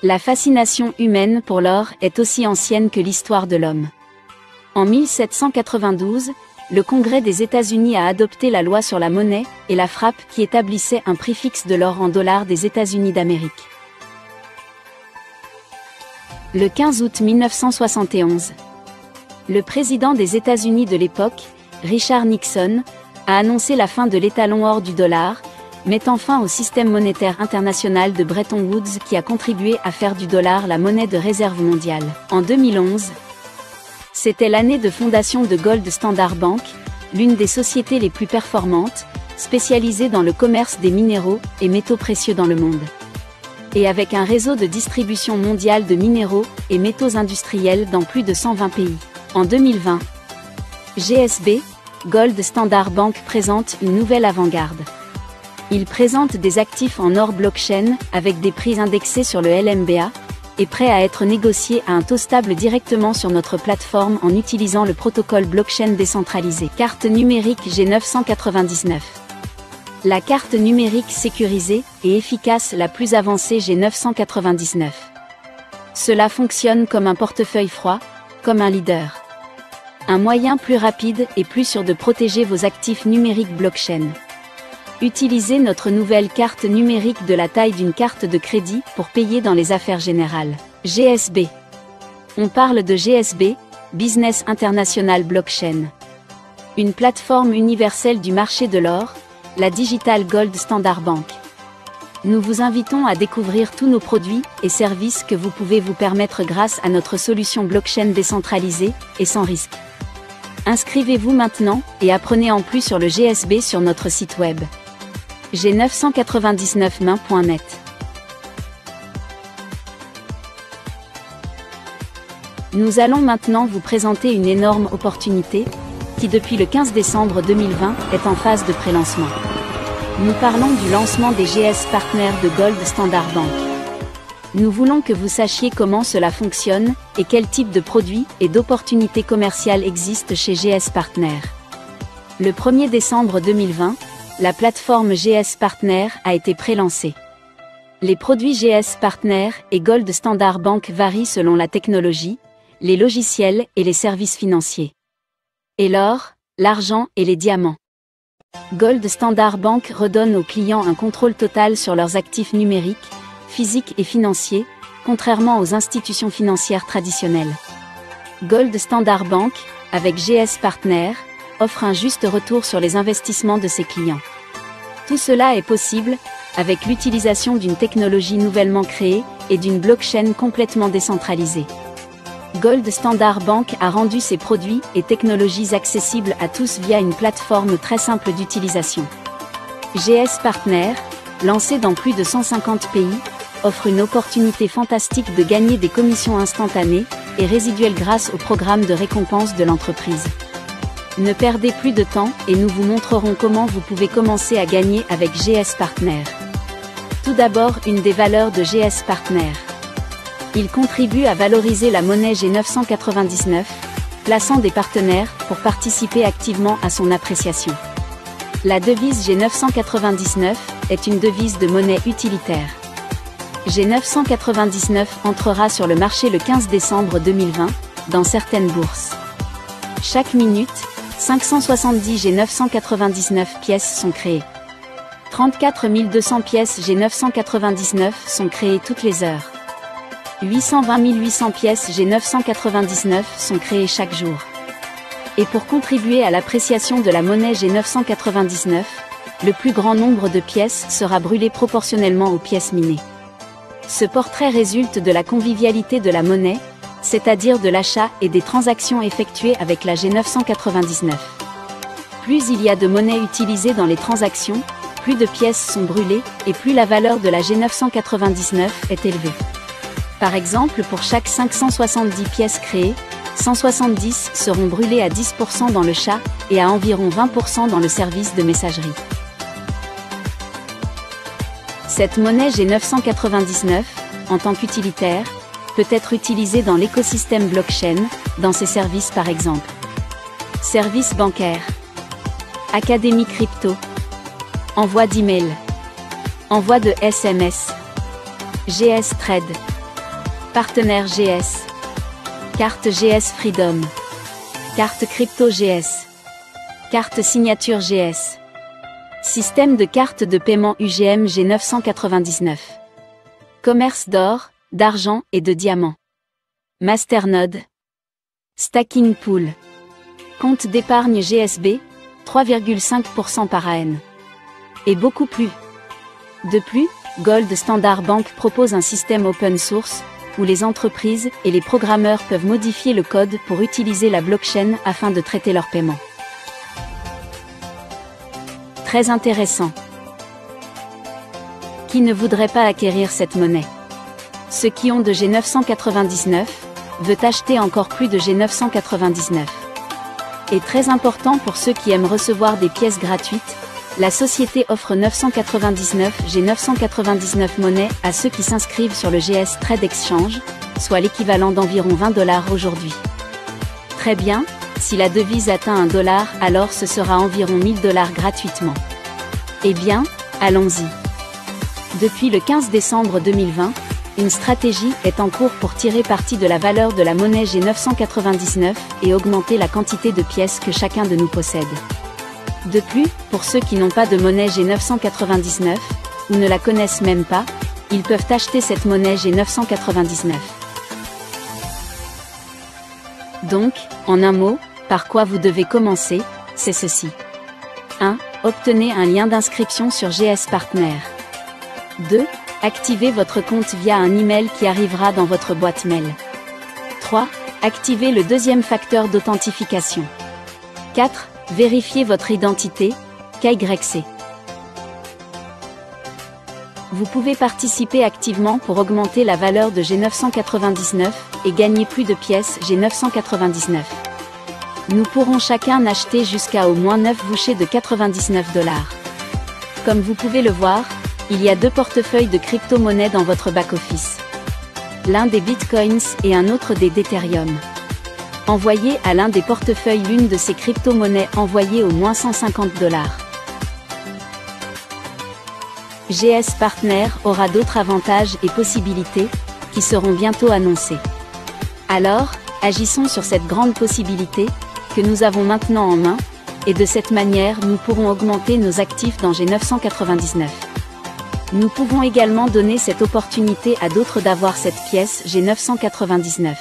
La fascination humaine pour l'or est aussi ancienne que l'histoire de l'homme. En 1792, le Congrès des États-Unis a adopté la loi sur la monnaie et la frappe qui établissait un prix fixe de l'or en dollars des États-Unis d'Amérique. Le 15 août 1971, le président des États-Unis de l'époque, Richard Nixon, a annoncé la fin de l'étalon or du dollar, mettant fin au système monétaire international de Bretton Woods qui a contribué à faire du dollar la monnaie de réserve mondiale. En 2011, c'était l'année de fondation de Gold Standard Bank, l'une des sociétés les plus performantes, spécialisée dans le commerce des minéraux et métaux précieux dans le monde. Et avec un réseau de distribution mondiale de minéraux et métaux industriels dans plus de 120 pays. En 2020, GSB, Gold Standard Bank présente une nouvelle avant-garde. Il présente des actifs en or blockchain avec des prix indexés sur le LMBA et prêts à être négociés à un taux stable directement sur notre plateforme en utilisant le protocole blockchain décentralisé. Carte numérique G999. La carte numérique sécurisée et efficace la plus avancée G999. Cela fonctionne comme un portefeuille froid, comme un leader. Un moyen plus rapide et plus sûr de protéger vos actifs numériques blockchain. Utilisez notre nouvelle carte numérique de la taille d'une carte de crédit pour payer dans les affaires générales. GSB. On parle de GSB, Business International Blockchain. Une plateforme universelle du marché de l'or, la Digital Gold Standard Bank. Nous vous invitons à découvrir tous nos produits et services que vous pouvez vous permettre grâce à notre solution blockchain décentralisée et sans risque. Inscrivez-vous maintenant et apprenez en plus sur le GSB sur notre site web. G999main.net. Nous allons maintenant vous présenter une énorme opportunité, qui depuis le 15 décembre 2020 est en phase de pré-lancement. Nous parlons du lancement des GS Partners de Gold Standard Bank. Nous voulons que vous sachiez comment cela fonctionne, et quel type de produits et d'opportunités commerciales existent chez GS Partners. Le 1er décembre 2020, la plateforme GS Partners a été pré-lancée. Les produits GS Partners et Gold Standard Bank varient selon la technologie, les logiciels et les services financiers. Et l'or, l'argent et les diamants. Gold Standard Bank redonne aux clients un contrôle total sur leurs actifs numériques, physiques et financiers, contrairement aux institutions financières traditionnelles. Gold Standard Bank, avec GS Partners, offre un juste retour sur les investissements de ses clients. Tout cela est possible avec l'utilisation d'une technologie nouvellement créée et d'une blockchain complètement décentralisée. Gold Standard Bank a rendu ses produits et technologies accessibles à tous via une plateforme très simple d'utilisation. GS Partners, lancé dans plus de 150 pays, offre une opportunité fantastique de gagner des commissions instantanées et résiduelles grâce au programme de récompense de l'entreprise. Ne perdez plus de temps et nous vous montrerons comment vous pouvez commencer à gagner avec GS Partners. Tout d'abord, une des valeurs de GS Partners. Il contribue à valoriser la monnaie G999, plaçant des partenaires pour participer activement à son appréciation. La devise G999 est une devise de monnaie utilitaire. G999 entrera sur le marché le 15 décembre 2020, dans certaines bourses. Chaque minute, 570 G999 pièces sont créées. 34 200 pièces G999 sont créées toutes les heures. 820 800 pièces G999 sont créées chaque jour. Et pour contribuer à l'appréciation de la monnaie G999, le plus grand nombre de pièces sera brûlé proportionnellement aux pièces minées. Ce portrait résulte de la convivialité de la monnaie, c'est-à-dire de l'achat et des transactions effectuées avec la G999. Plus il y a de monnaie utilisée dans les transactions, plus de pièces sont brûlées, et plus la valeur de la G999 est élevée. Par exemple, pour chaque 570 pièces créées, 170 seront brûlées à 10% dans le chat, et à environ 20% dans le service de messagerie. Cette monnaie G999, en tant qu'utilitaire, peut être utilisée dans l'écosystème blockchain, dans ses services par exemple. Services bancaires. Académie crypto. Envoi d'email. Envoi de SMS. GS Trade. Partenaire GS. Carte GS Freedom. Carte Crypto GS. Carte Signature GS. Système de carte de paiement UGM G999. Commerce d'or, d'argent et de diamants. Masternode. Stacking Pool. Compte d'épargne GSB, 3,5% par an. Et beaucoup plus. De plus, Gold Standard Bank propose un système open source, où les entreprises et les programmeurs peuvent modifier le code pour utiliser la blockchain afin de traiter leurs paiements. Très intéressant. Qui ne voudrait pas acquérir cette monnaie? Ceux qui ont de G999 veulent acheter encore plus de G999. Et très important pour ceux qui aiment recevoir des pièces gratuites, la société offre 999 G999 monnaies à ceux qui s'inscrivent sur le GS Trade Exchange, soit l'équivalent d'environ 20 $ aujourd'hui. Très bien, si la devise atteint $1, alors ce sera environ 1000 $ gratuitement. Eh bien, allons-y. Depuis le 15 décembre 2020, une stratégie est en cours pour tirer parti de la valeur de la monnaie G999 et augmenter la quantité de pièces que chacun de nous possède. De plus, pour ceux qui n'ont pas de monnaie G999, ou ne la connaissent même pas, ils peuvent acheter cette monnaie G999. Donc, en un mot, par quoi vous devez commencer, c'est ceci. 1. Obtenez un lien d'inscription sur GS Partner. 2. Activez votre compte via un email qui arrivera dans votre boîte mail. 3. Activez le deuxième facteur d'authentification. 4. Vérifiez votre identité, KYC. Vous pouvez participer activement pour augmenter la valeur de G999 et gagner plus de pièces G999. Nous pourrons chacun acheter jusqu'à au moins 9 bouchées de 99 $. Comme vous pouvez le voir, il y a 2 portefeuilles de crypto-monnaies dans votre back-office. L'un des bitcoins et un autre des d'Ethereum. Envoyez à l'un des portefeuilles l'une de ces crypto-monnaies envoyées au moins 150 $. GS Partner aura d'autres avantages et possibilités, qui seront bientôt annoncés. Alors, agissons sur cette grande possibilité, que nous avons maintenant en main, et de cette manière nous pourrons augmenter nos actifs dans G999. Nous pouvons également donner cette opportunité à d'autres d'avoir cette pièce G999.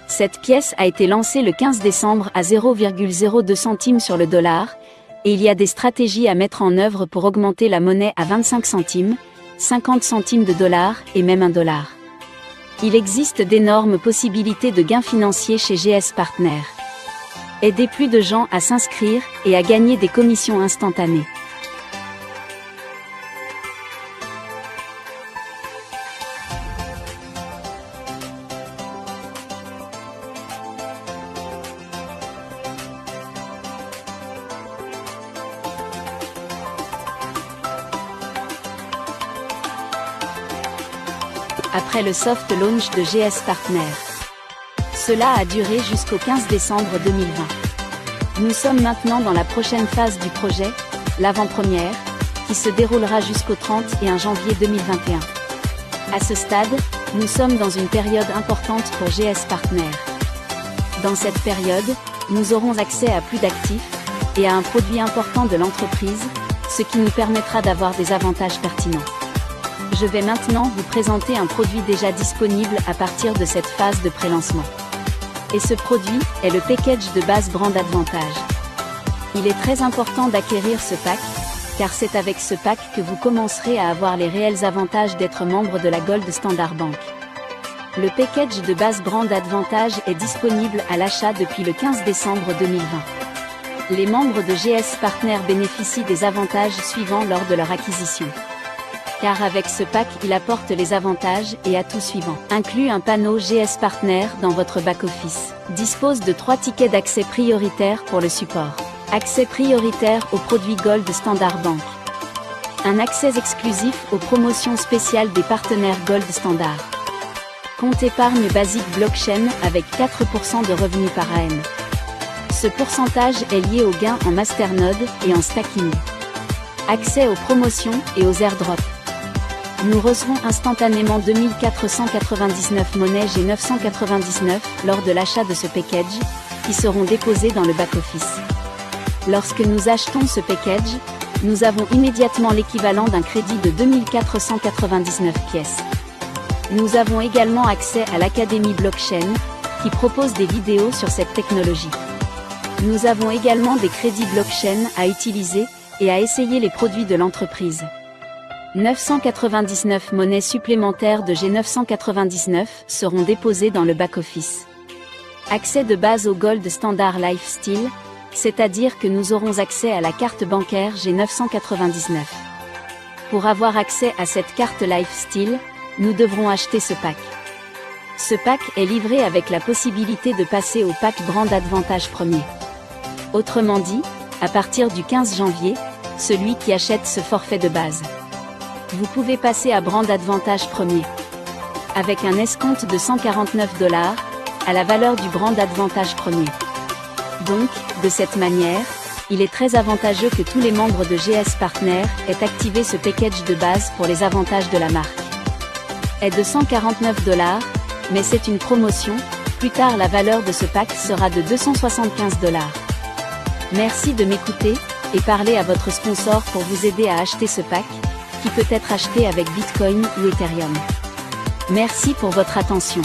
Cette pièce a été lancée le 15 décembre à 0,02 centimes sur le dollar, et il y a des stratégies à mettre en œuvre pour augmenter la monnaie à 25 centimes, 50 centimes de dollars et même $1. Il existe d'énormes possibilités de gains financiers chez GS Partner. Aidez plus de gens à s'inscrire et à gagner des commissions instantanées. Après le soft launch de GS Partner. Cela a duré jusqu'au 15 décembre 2020. Nous sommes maintenant dans la prochaine phase du projet, l'avant-première, qui se déroulera jusqu'au 31 janvier 2021. À ce stade, nous sommes dans une période importante pour GS Partner. Dans cette période, nous aurons accès à plus d'actifs, et à un produit important de l'entreprise, ce qui nous permettra d'avoir des avantages pertinents. Je vais maintenant vous présenter un produit déjà disponible à partir de cette phase de pré-lancement. Et ce produit est le package de base Brand Advantage. Il est très important d'acquérir ce pack, car c'est avec ce pack que vous commencerez à avoir les réels avantages d'être membre de la Gold Standard Bank. Le package de base Brand Advantage est disponible à l'achat depuis le 15 décembre 2020. Les membres de GS Partner bénéficient des avantages suivants lors de leur acquisition. Car avec ce pack il apporte les avantages et atouts suivants. Inclut un panneau GS Partner dans votre back-office. Dispose de 3 tickets d'accès prioritaires pour le support. Accès prioritaire aux produits Gold Standard Bank. Un accès exclusif aux promotions spéciales des partenaires Gold Standard. Compte épargne basique blockchain avec 4% de revenus par an. Ce pourcentage est lié aux gains en masternode et en stacking. Accès aux promotions et aux airdrops. Nous recevrons instantanément 2499 monnaies G999 lors de l'achat de ce package, qui seront déposées dans le back-office. Lorsque nous achetons ce package, nous avons immédiatement l'équivalent d'un crédit de 2499 pièces. Nous avons également accès à l'Académie Blockchain, qui propose des vidéos sur cette technologie. Nous avons également des crédits blockchain à utiliser, et à essayer les produits de l'entreprise. 999 monnaies supplémentaires de G999 seront déposées dans le back-office. Accès de base au Gold Standard Lifestyle, c'est-à-dire que nous aurons accès à la carte bancaire G999. Pour avoir accès à cette carte Lifestyle, nous devrons acheter ce pack. Ce pack est livré avec la possibilité de passer au pack Brand Advantage Premier. Autrement dit, à partir du 15 janvier, celui qui achète ce forfait de base, vous pouvez passer à Brand Advantage Premier. Avec un escompte de 149 $, à la valeur du Brand Advantage Premier. Donc, de cette manière, il est très avantageux que tous les membres de GS Partner aient activé ce package de base pour les avantages de la marque. Est de 149 $, mais c'est une promotion, plus tard la valeur de ce pack sera de 275 $. Merci de m'écouter, et parlez à votre sponsor pour vous aider à acheter ce pack, qui peut être acheté avec Bitcoin ou Ethereum. Merci pour votre attention.